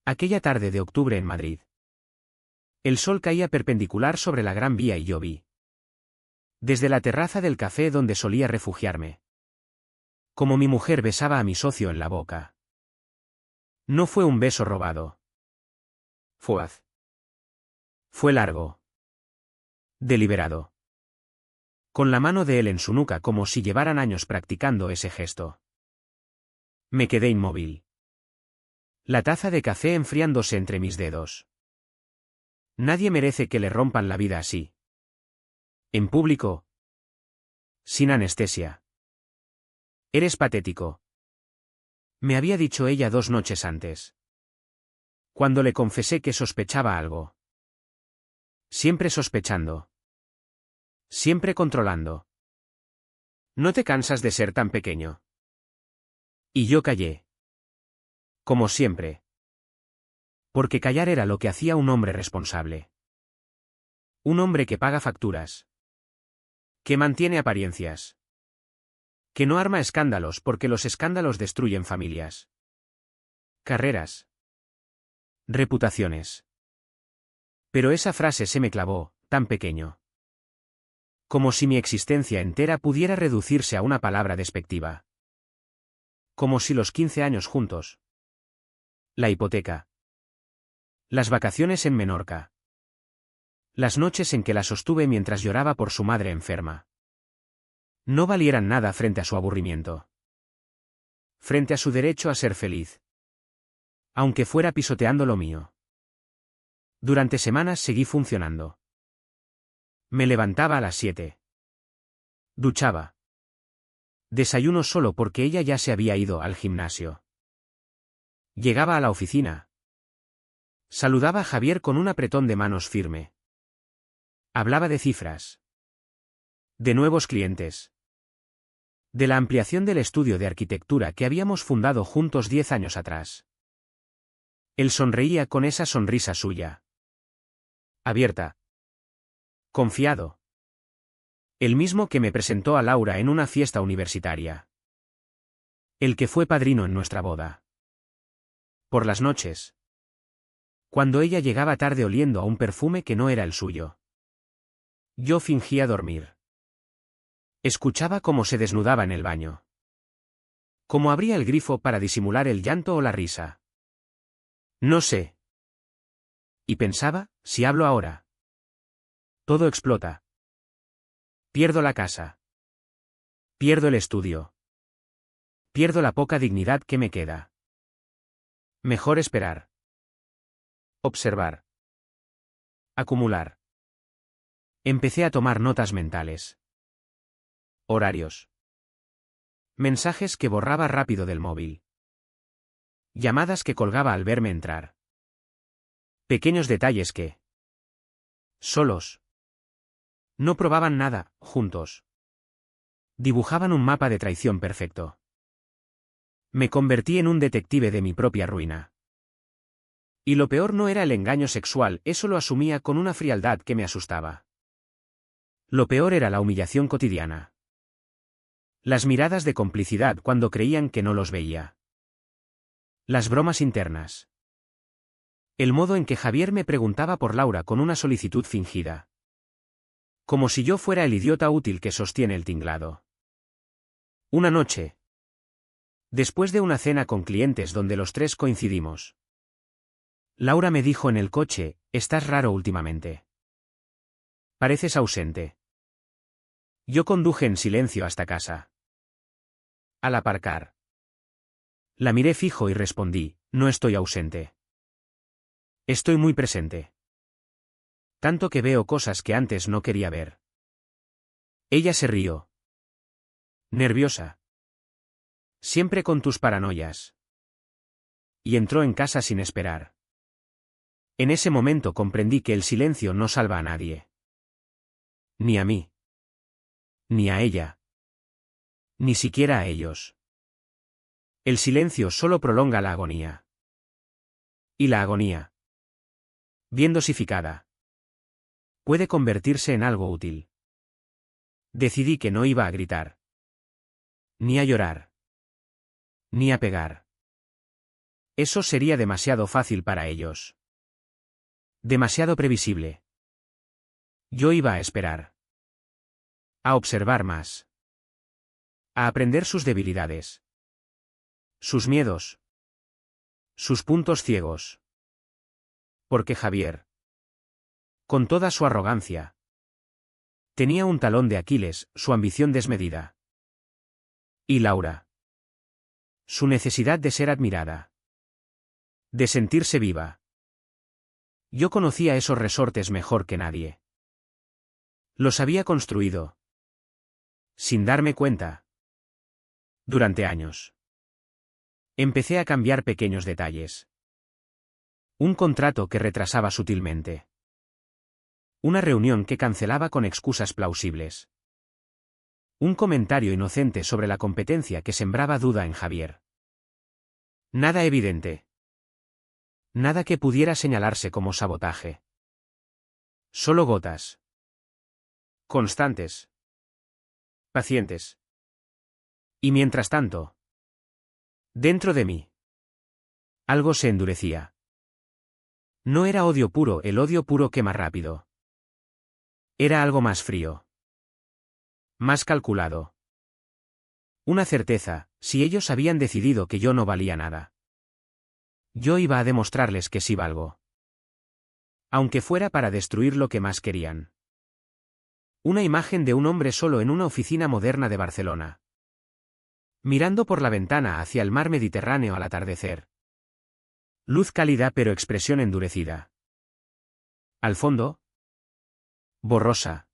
Aquella tarde de octubre en Madrid. El sol caía perpendicular sobre la Gran Vía y yo vi, desde la terraza del café donde solía refugiarme, como mi mujer besaba a mi socio en la boca. No fue un beso robado. Fue largo. Deliberado. Con la mano de él en su nuca como si llevaran años practicando ese gesto. Me quedé inmóvil. La taza de café enfriándose entre mis dedos. Nadie merece que le rompan la vida así. En público. Sin anestesia. Eres patético. Me había dicho ella 2 noches antes. Cuando le confesé que sospechaba algo. Siempre sospechando. Siempre controlando. ¿No te cansas de ser tan pequeño? Y yo callé. Como siempre. Porque callar era lo que hacía un hombre responsable. Un hombre que paga facturas. Que mantiene apariencias. Que no arma escándalos porque los escándalos destruyen familias. Carreras. Reputaciones. Pero esa frase se me clavó, tan pequeño. Como si mi existencia entera pudiera reducirse a una palabra despectiva. Como si los 15 años juntos. La hipoteca. Las vacaciones en Menorca. Las noches en que la sostuve mientras lloraba por su madre enferma. No valieran nada frente a su aburrimiento. Frente a su derecho a ser feliz. Aunque fuera pisoteando lo mío. Durante semanas seguí funcionando. Me levantaba a las 7. Duchaba. Desayuno solo porque ella ya se había ido al gimnasio. Llegaba a la oficina. Saludaba a Javier con un apretón de manos firme. Hablaba de cifras. De nuevos clientes. De la ampliación del estudio de arquitectura que habíamos fundado juntos 10 años atrás. Él sonreía con esa sonrisa suya. Abierta. Confiado. El mismo que me presentó a Laura en una fiesta universitaria. El que fue padrino en nuestra boda. Por las noches. Cuando ella llegaba tarde oliendo a un perfume que no era el suyo. Yo fingía dormir. Escuchaba cómo se desnudaba en el baño. Cómo abría el grifo para disimular el llanto o la risa. No sé. Y pensaba, si hablo ahora. Todo explota. Pierdo la casa. Pierdo el estudio. Pierdo la poca dignidad que me queda. Mejor esperar. Observar. Acumular. Empecé a tomar notas mentales. Horarios. Mensajes que borraba rápido del móvil. Llamadas que colgaba al verme entrar. Pequeños detalles que, solos, no probaban nada, juntos. Dibujaban un mapa de traición perfecto. Me convertí en un detective de mi propia ruina. Y lo peor no era el engaño sexual, eso lo asumía con una frialdad que me asustaba. Lo peor era la humillación cotidiana. Las miradas de complicidad cuando creían que no los veía. Las bromas internas. El modo en que Javier me preguntaba por Laura con una solicitud fingida. Como si yo fuera el idiota útil que sostiene el tinglado. Una noche. Después de una cena con clientes donde los 3 coincidimos. Laura me dijo en el coche, estás raro últimamente. Pareces ausente. Yo conduje en silencio hasta casa. Al aparcar. La miré fijo y respondí, no estoy ausente. Estoy muy presente. Tanto que veo cosas que antes no quería ver. Ella se rió. Nerviosa. Siempre con tus paranoias. Y entró en casa sin esperar. En ese momento comprendí que el silencio no salva a nadie. Ni a mí. Ni a ella. Ni siquiera a ellos. El silencio solo prolonga la agonía. Y la agonía, bien dosificada, puede convertirse en algo útil. Decidí que no iba a gritar. Ni a llorar. Ni a pegar. Eso sería demasiado fácil para ellos. Demasiado previsible. Yo iba a esperar. A observar más. A aprender sus debilidades. Sus miedos. Sus puntos ciegos. Porque Javier, con toda su arrogancia, tenía un talón de Aquiles, su ambición desmedida. Y Laura. Su necesidad de ser admirada. De sentirse viva. Yo conocía esos resortes mejor que nadie. Los había construido. Sin darme cuenta. Durante años. Empecé a cambiar pequeños detalles. Un contrato que retrasaba sutilmente. Una reunión que cancelaba con excusas plausibles. Un comentario inocente sobre la competencia que sembraba duda en Javier. Nada evidente. Nada que pudiera señalarse como sabotaje. Solo gotas. Constantes. Pacientes. Y mientras tanto, dentro de mí, algo se endurecía. No era odio puro, el odio puro quema rápido. Era algo más frío. Más calculado. Una certeza, si ellos habían decidido que yo no valía nada. Yo iba a demostrarles que sí valgo. Aunque fuera para destruir lo que más querían. Una imagen de un hombre solo en una oficina moderna de Barcelona. Mirando por la ventana hacia el mar Mediterráneo al atardecer. Luz cálida pero expresión endurecida. Al fondo. Borrosa.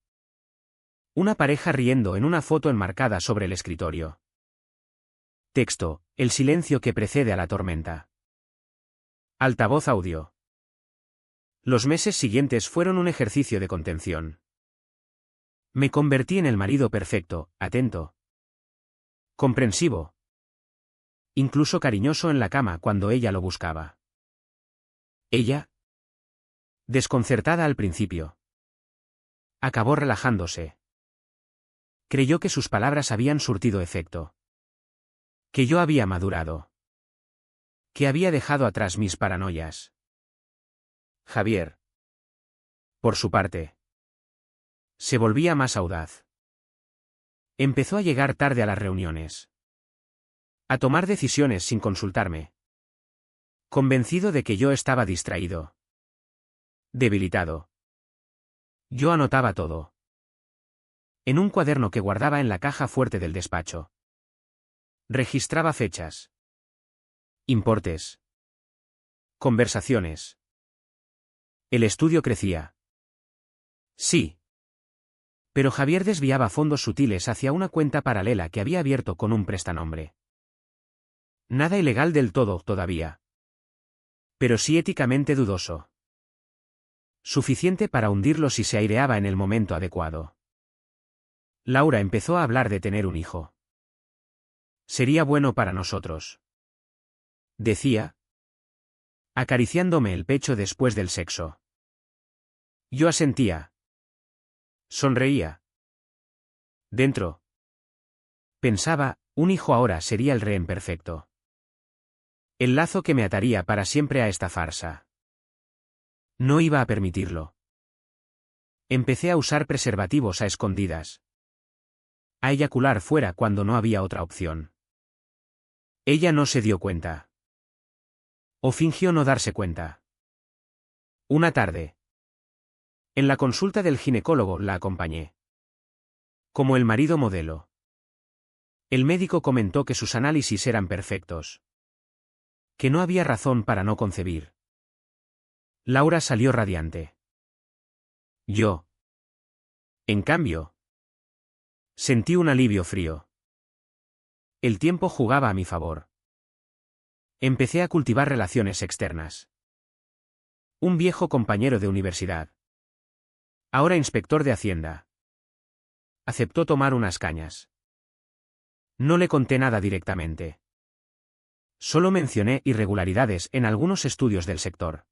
Una pareja riendo en una foto enmarcada sobre el escritorio. Texto, el silencio que precede a la tormenta. Altavoz audio. Los meses siguientes fueron un ejercicio de contención. Me convertí en el marido perfecto, atento. Comprensivo. Incluso cariñoso en la cama cuando ella lo buscaba. Ella, desconcertada al principio, acabó relajándose. Creyó que sus palabras habían surtido efecto. Que yo había madurado. Que había dejado atrás mis paranoias. Javier, por su parte, se volvía más audaz. Empezó a llegar tarde a las reuniones. A tomar decisiones sin consultarme. Convencido de que yo estaba distraído. Debilitado. Yo anotaba todo. En un cuaderno que guardaba en la caja fuerte del despacho. Registraba fechas. Importes. Conversaciones. El estudio crecía. Sí. Pero Javier desviaba fondos sutiles hacia una cuenta paralela que había abierto con un prestanombre. Nada ilegal del todo, todavía. Pero sí éticamente dudoso. Suficiente para hundirlo si se aireaba en el momento adecuado. Laura empezó a hablar de tener un hijo. Sería bueno para nosotros. Decía. Acariciándome el pecho después del sexo. Yo asentía. Sonreía. Dentro. Pensaba, un hijo ahora sería el rehén perfecto. El lazo que me ataría para siempre a esta farsa. No iba a permitirlo. Empecé a usar preservativos a escondidas. A eyacular fuera cuando no había otra opción. Ella no se dio cuenta. O fingió no darse cuenta. Una tarde. En la consulta del ginecólogo la acompañé. Como el marido modelo. El médico comentó que sus análisis eran perfectos. Que no había razón para no concebir. Laura salió radiante. Yo. En cambio. Sentí un alivio frío. El tiempo jugaba a mi favor. Empecé a cultivar relaciones externas. Un viejo compañero de universidad. Ahora inspector de Hacienda. Aceptó tomar unas cañas. No le conté nada directamente. Solo mencioné irregularidades en algunos estudios del sector.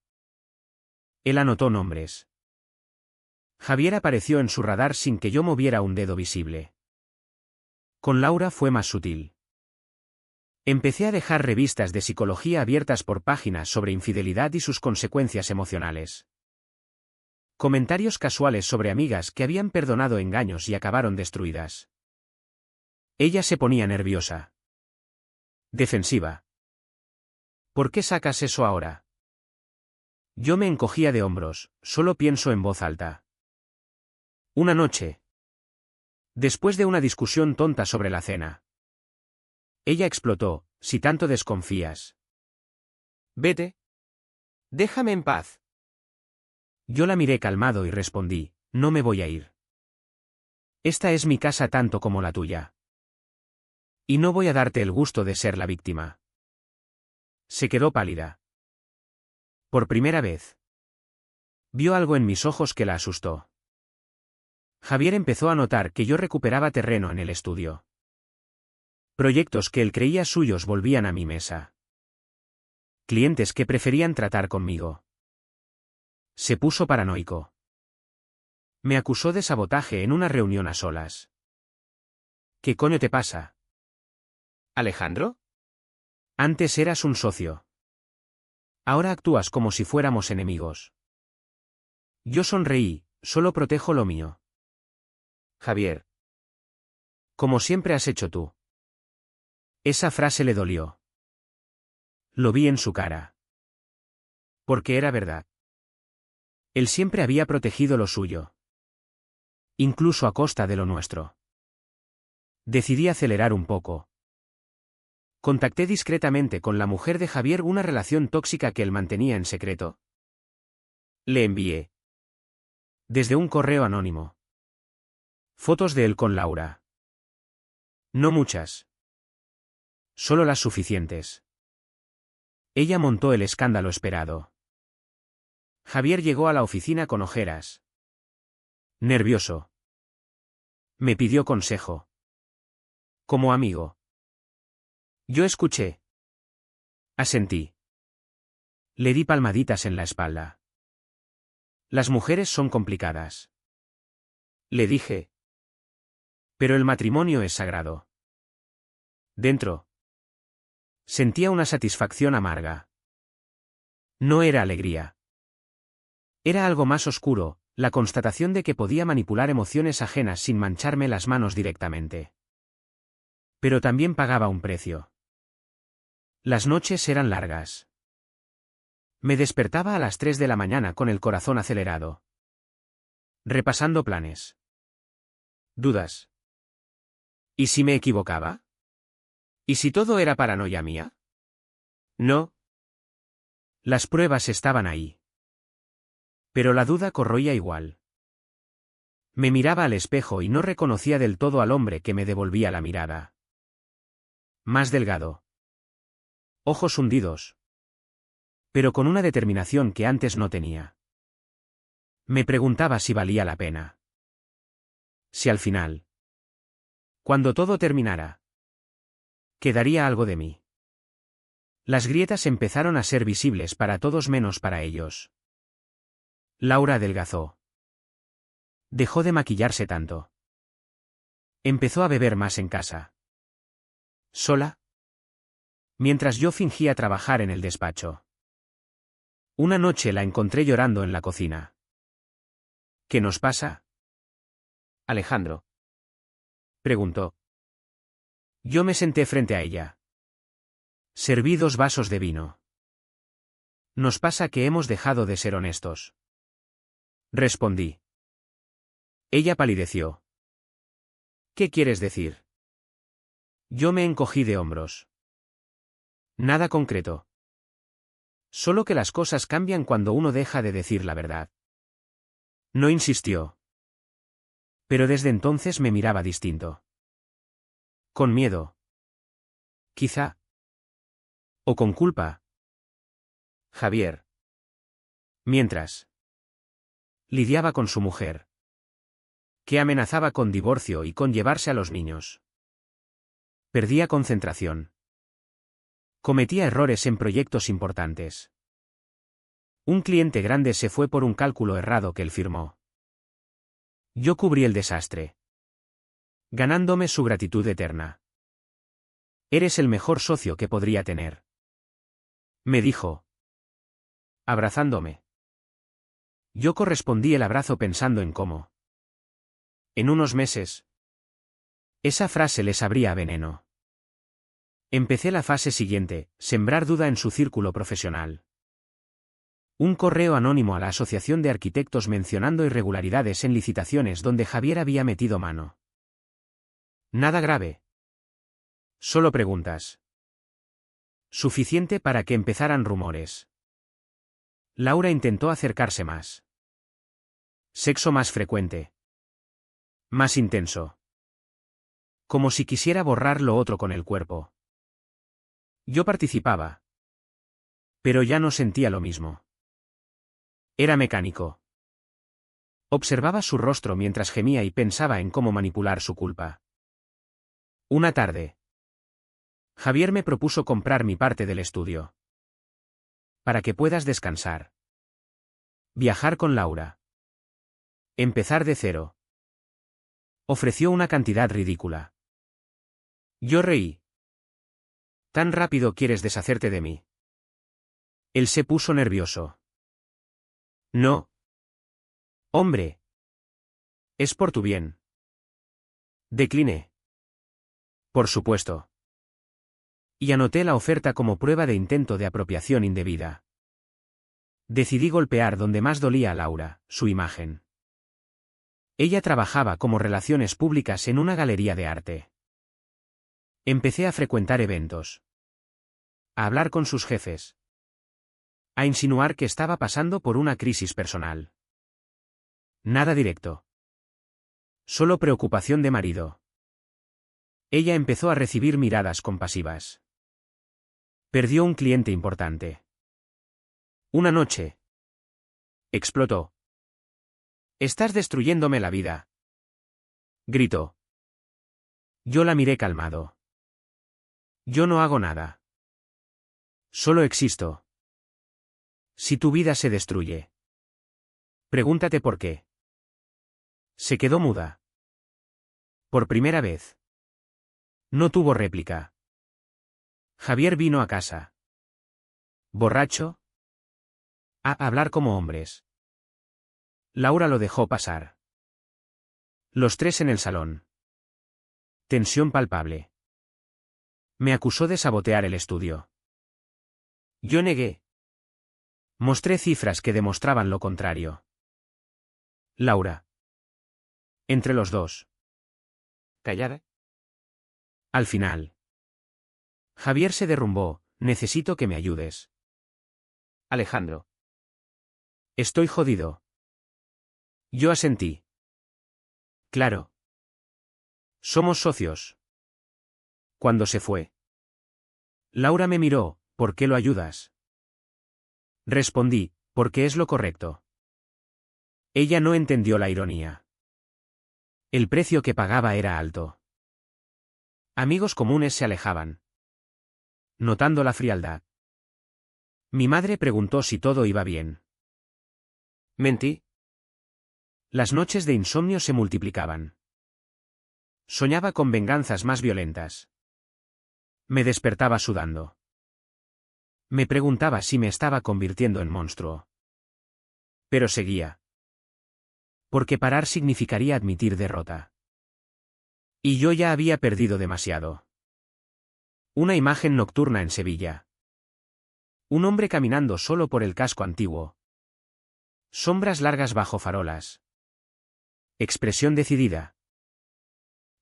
Él anotó nombres. Javier apareció en su radar sin que yo moviera un dedo visible. Con Laura fue más sutil. Empecé a dejar revistas de psicología abiertas por páginas sobre infidelidad y sus consecuencias emocionales. Comentarios casuales sobre amigas que habían perdonado engaños y acabaron destruidas. Ella se ponía nerviosa. Defensiva. ¿Por qué sacas eso ahora? Yo me encogía de hombros, solo pienso en voz alta. Una noche. Después de una discusión tonta sobre la cena. Ella explotó: si tanto desconfías. Vete. Déjame en paz. Yo la miré calmado y respondí: no me voy a ir. Esta es mi casa tanto como la tuya. Y no voy a darte el gusto de ser la víctima. Se quedó pálida. Por primera vez. Vio algo en mis ojos que la asustó. Javier empezó a notar que yo recuperaba terreno en el estudio. Proyectos que él creía suyos volvían a mi mesa. Clientes que preferían tratar conmigo. Se puso paranoico. Me acusó de sabotaje en una reunión a solas. ¿Qué coño te pasa? ¿Alejandro? Antes eras un socio. Ahora actúas como si fuéramos enemigos. Yo sonreí: solo protejo lo mío. Javier. Como siempre has hecho tú. Esa frase le dolió. Lo vi en su cara. Porque era verdad. Él siempre había protegido lo suyo. Incluso a costa de lo nuestro. Decidí acelerar un poco. Contacté discretamente con la mujer de Javier, una relación tóxica que él mantenía en secreto. Le envié. Desde un correo anónimo. Fotos de él con Laura. No muchas. Solo las suficientes. Ella montó el escándalo esperado. Javier llegó a la oficina con ojeras. Nervioso. Me pidió consejo. Como amigo. Yo escuché. Asentí. Le di palmaditas en la espalda. Las mujeres son complicadas. Le dije. Pero el matrimonio es sagrado. Dentro. Sentía una satisfacción amarga. No era alegría. Era algo más oscuro, la constatación de que podía manipular emociones ajenas sin mancharme las manos directamente. Pero también pagaba un precio. Las noches eran largas. Me despertaba a las 3 de la mañana con el corazón acelerado. Repasando planes. Dudas. ¿Y si me equivocaba? ¿Y si todo era paranoia mía? No. Las pruebas estaban ahí. Pero la duda corroía igual. Me miraba al espejo y no reconocía del todo al hombre que me devolvía la mirada. Más delgado. Ojos hundidos. Pero con una determinación que antes no tenía. Me preguntaba si valía la pena. Si al final, cuando todo terminara, quedaría algo de mí. Las grietas empezaron a ser visibles para todos menos para ellos. Laura adelgazó. Dejó de maquillarse tanto. Empezó a beber más en casa. ¿Sola? Mientras yo fingía trabajar en el despacho. Una noche la encontré llorando en la cocina. ¿Qué nos pasa? Alejandro. Preguntó. Yo me senté frente a ella. Serví 2 vasos de vino. Nos pasa que hemos dejado de ser honestos. Respondí. Ella palideció. ¿Qué quieres decir? Yo me encogí de hombros. Nada concreto. Solo que las cosas cambian cuando uno deja de decir la verdad. No insistió. Pero desde entonces me miraba distinto. Con miedo. Quizá. O con culpa. Javier. Mientras. Lidiaba con su mujer. Que amenazaba con divorcio y con llevarse a los niños. Perdía concentración. Cometía errores en proyectos importantes. Un cliente grande se fue por un cálculo errado que él firmó. Yo cubrí el desastre. Ganándome su gratitud eterna. Eres el mejor socio que podría tener. Me dijo, abrazándome. Yo correspondí el abrazo pensando en cómo. En unos meses. Esa frase le sabría a veneno. Empecé la fase siguiente, sembrar duda en su círculo profesional. Un correo anónimo a la Asociación de Arquitectos mencionando irregularidades en licitaciones donde Javier había metido mano. Nada grave. Solo preguntas. Suficiente para que empezaran rumores. Laura intentó acercarse más. Sexo más frecuente. Más intenso. Como si quisiera borrar lo otro con el cuerpo. Yo participaba. Pero ya no sentía lo mismo. Era mecánico. Observaba su rostro mientras gemía y pensaba en cómo manipular su culpa. Una tarde. Javier me propuso comprar mi parte del estudio. Para que puedas descansar. Viajar con Laura. Empezar de cero. Ofreció una cantidad ridícula. Yo reí. ¿Tan rápido quieres deshacerte de mí? Él se puso nervioso. No. Hombre. Es por tu bien. Decliné. Por supuesto. Y anoté la oferta como prueba de intento de apropiación indebida. Decidí golpear donde más dolía a Laura, su imagen. Ella trabajaba como relaciones públicas en una galería de arte. Empecé a frecuentar eventos. A hablar con sus jefes. A insinuar que estaba pasando por una crisis personal. Nada directo. Solo preocupación de marido. Ella empezó a recibir miradas compasivas. Perdió un cliente importante. Una noche. Explotó. Estás destruyéndome la vida. Gritó. Yo la miré calmado. Yo no hago nada. Solo existo. Si tu vida se destruye. Pregúntate por qué. Se quedó muda. Por primera vez. No tuvo réplica. Javier vino a casa. ¿Borracho? A hablar como hombres. Laura lo dejó pasar. Los tres en el salón. Tensión palpable. Me acusó de sabotear el estudio. Yo negué. Mostré cifras que demostraban lo contrario. Laura. Entre los dos. ¿Callada? Al final. Javier se derrumbó. Necesito que me ayudes. Alejandro. Estoy jodido. Yo asentí. Claro. Somos socios. Cuando se fue. Laura me miró. ¿Por qué lo ayudas? Respondí, porque es lo correcto. Ella no entendió la ironía. El precio que pagaba era alto. Amigos comunes se alejaban. Notando la frialdad. Mi madre preguntó si todo iba bien. Mentí. Las noches de insomnio se multiplicaban. Soñaba con venganzas más violentas. Me despertaba sudando. Me preguntaba si me estaba convirtiendo en monstruo. Pero seguía. Porque parar significaría admitir derrota. Y yo ya había perdido demasiado. Una imagen nocturna en Sevilla. Un hombre caminando solo por el casco antiguo. Sombras largas bajo farolas. Expresión decidida.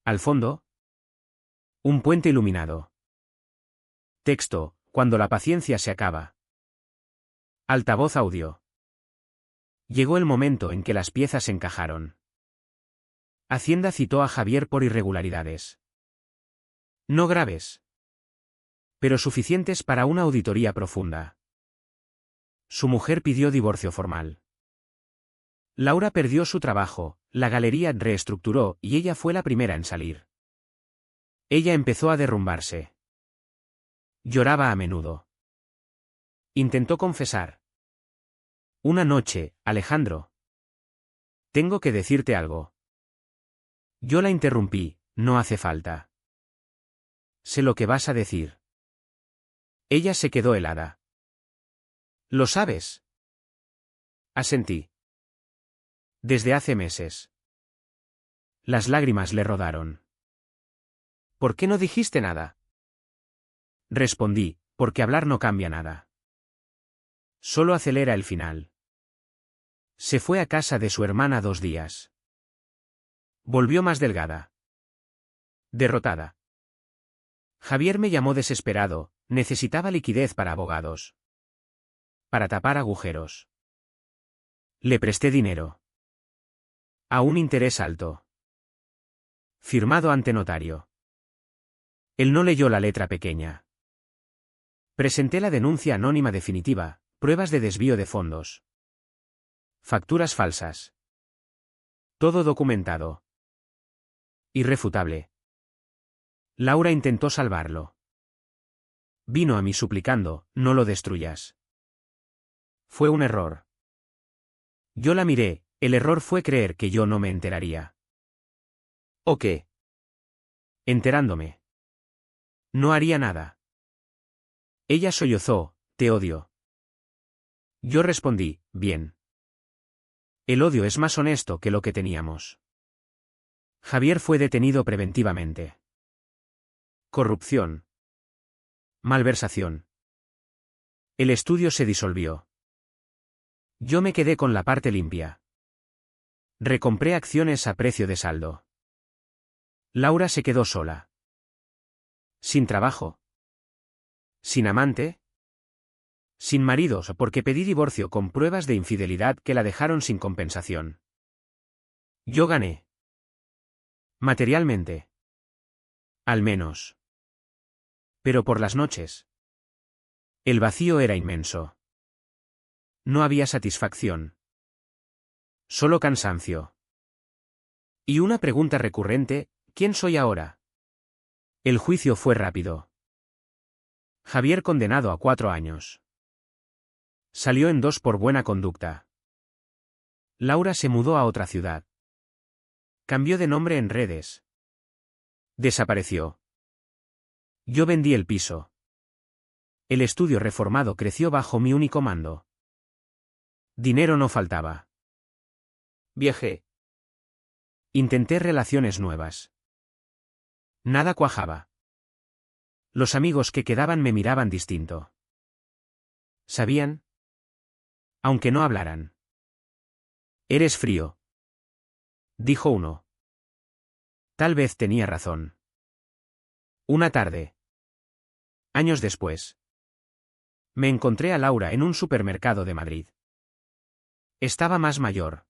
Al fondo. Un puente iluminado. Texto, cuando la paciencia se acaba. Altavoz audio. Llegó el momento en que las piezas encajaron. Hacienda citó a Javier por irregularidades. No graves. Pero suficientes para una auditoría profunda. Su mujer pidió divorcio formal. Laura perdió su trabajo, la galería reestructuró y ella fue la primera en salir. Ella empezó a derrumbarse. Lloraba a menudo. Intentó confesar. Una noche, Alejandro. Tengo que decirte algo. Yo la interrumpí, no hace falta. Sé lo que vas a decir. Ella se quedó helada. ¿Lo sabes? Asentí. Desde hace meses. Las lágrimas le rodaron. ¿Por qué no dijiste nada? Respondí, porque hablar no cambia nada. Solo acelera el final. Se fue a casa de su hermana 2 días. Volvió más delgada. Derrotada. Javier me llamó desesperado, necesitaba liquidez para abogados. Para tapar agujeros. Le presté dinero. A un interés alto. Firmado ante notario. Él no leyó la letra pequeña. Presenté la denuncia anónima definitiva, pruebas de desvío de fondos. Facturas falsas. Todo documentado. Irrefutable. Laura intentó salvarlo. Vino a mí suplicando, no lo destruyas. Fue un error. Yo la miré, el error fue creer que yo no me enteraría. ¿O qué? Enterándome. No haría nada. Ella sollozó, te odio. Yo respondí, bien. El odio es más honesto que lo que teníamos. Javier fue detenido preventivamente. Corrupción. Malversación. El estudio se disolvió. Yo me quedé con la parte limpia. Recompré acciones a precio de saldo. Laura se quedó sola. Sin trabajo. Sin amante. Sin maridos porque pedí divorcio con pruebas de infidelidad que la dejaron sin compensación. Yo gané. Materialmente. Al menos. Pero por las noches. El vacío era inmenso. No había satisfacción. Solo cansancio. Y una pregunta recurrente, ¿quién soy ahora? El juicio fue rápido. Javier condenado a 4 años. Salió en 2 por buena conducta. Laura se mudó a otra ciudad. Cambió de nombre en redes. Desapareció. Yo vendí el piso. El estudio reformado creció bajo mi único mando. Dinero no faltaba. Viajé. Intenté relaciones nuevas. Nada cuajaba. Los amigos que quedaban me miraban distinto. ¿Sabían? Aunque no hablaran. Eres frío. Dijo uno. Tal vez tenía razón. Una tarde. Años después. Me encontré a Laura en un supermercado de Madrid. Estaba más mayor.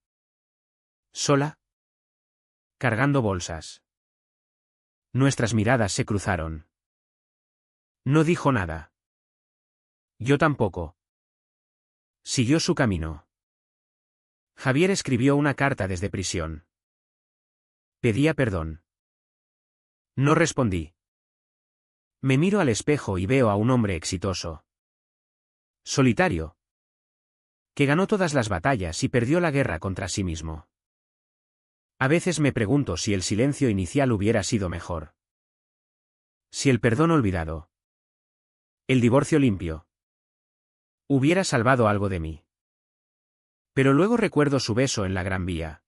Sola. Cargando bolsas. Nuestras miradas se cruzaron. No dijo nada. Yo tampoco. Siguió su camino. Javier escribió una carta desde prisión. Pedía perdón. No respondí. Me miro al espejo y veo a un hombre exitoso. Solitario. Que ganó todas las batallas y perdió la guerra contra sí mismo. A veces me pregunto si el silencio inicial hubiera sido mejor. Si el perdón olvidado. El divorcio limpio. Hubiera salvado algo de mí. Pero luego recuerdo su beso en la Gran Vía.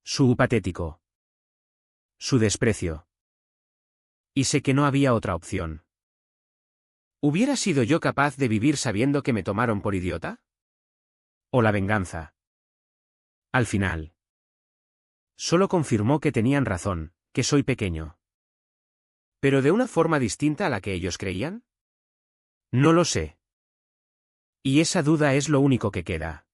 Su patético. Su desprecio. Y sé que no había otra opción. ¿Hubiera sido yo capaz de vivir sabiendo que me tomaron por idiota? ¿O la venganza? Al final. Solo confirmó que tenían razón, que soy pequeño. ¿Pero de una forma distinta a la que ellos creían? No lo sé. Y esa duda es lo único que queda.